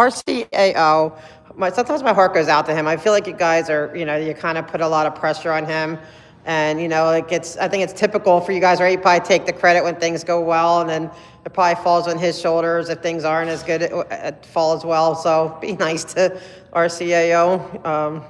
RCAO, sometimes my heart goes out to him. I feel like you guys are, you kind of put a lot of pressure on him. And, I think it's typical for you guys, right? You probably take the credit when things go well, and then it probably falls on his shoulders. If things aren't as good, it falls well. So be nice to RCAO.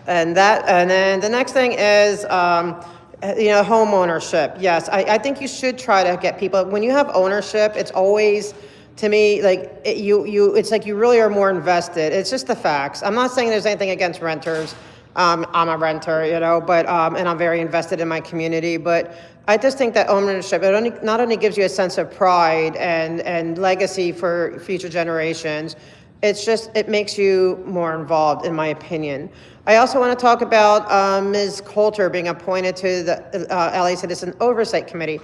And then the next thing is, home ownership. Yes, I think you should try to get people, when you have ownership, it's always, to me, like it's like you really are more invested. It's just the facts. I'm not saying there's anything against renters. I'm a renter, but and I'm very invested in my community. But I just think that ownership, not only gives you a sense of pride and legacy for future generations, it makes you more involved, in my opinion. I also want to talk about Ms. Coulter being appointed to the LA Citizen Oversight Committee.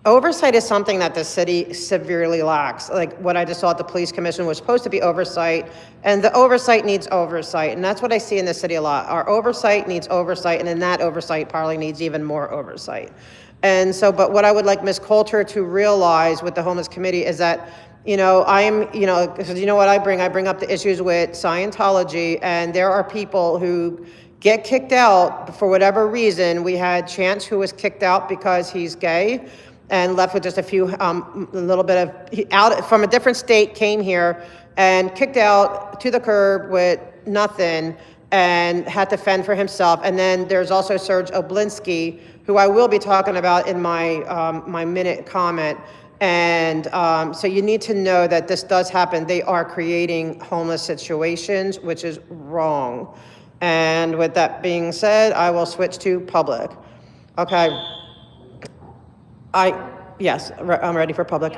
Oversight is something that the city severely lacks. Like what I just saw at the police commission was supposed to be oversight, and the oversight needs oversight. And that's what I see in the city a lot. Our oversight needs oversight, and then that oversight probably needs even more oversight. And so, but what I would like Ms. Coulter to realize with the homeless committee is that, because you know what I bring up the issues with Scientology, and there are people who get kicked out for whatever reason. We had Chance, who was kicked out because he's gay, and left with just a little bit of, out from a different state, came here and kicked out to the curb with nothing and had to fend for himself. And then there's also Serge Oblinsky, who I will be talking about in my minute comment. And so you need to know that this does happen. They are creating homeless situations, which is wrong. And with that being said, I will switch to public. Okay. Yes, I'm ready for public.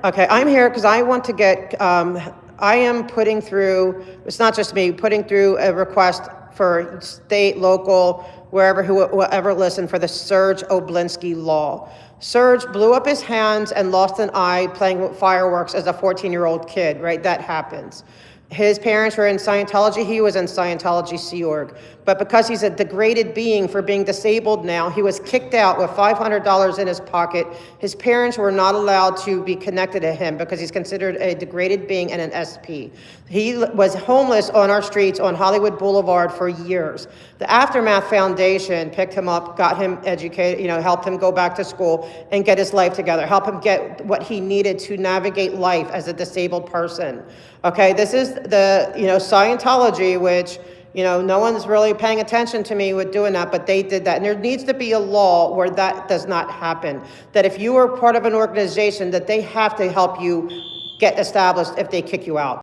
Okay, I'm here because I want to get, I am putting through, it's not just me, putting through a request for state, local, wherever, whoever listen, for the Serge Oblinsky law. Serge blew up his hands and lost an eye playing with fireworks as a 14-year-old kid, right? That happens. His parents were in Scientology. He was in Scientology Sea Org. But because he's a degraded being for being disabled now, he was kicked out with $500 in his pocket. His parents were not allowed to be connected to him because he's considered a degraded being and an SP. He was homeless on our streets on Hollywood Boulevard for years. The Aftermath Foundation picked him up, got him educated, helped him go back to school and get his life together, help him get what he needed to navigate life as a disabled person. Okay, this is the, Scientology, which, no one's really paying attention to me with doing that, but they did that. And there needs to be a law where that does not happen. That if you are part of an organization, that they have to help you get established if they kick you out.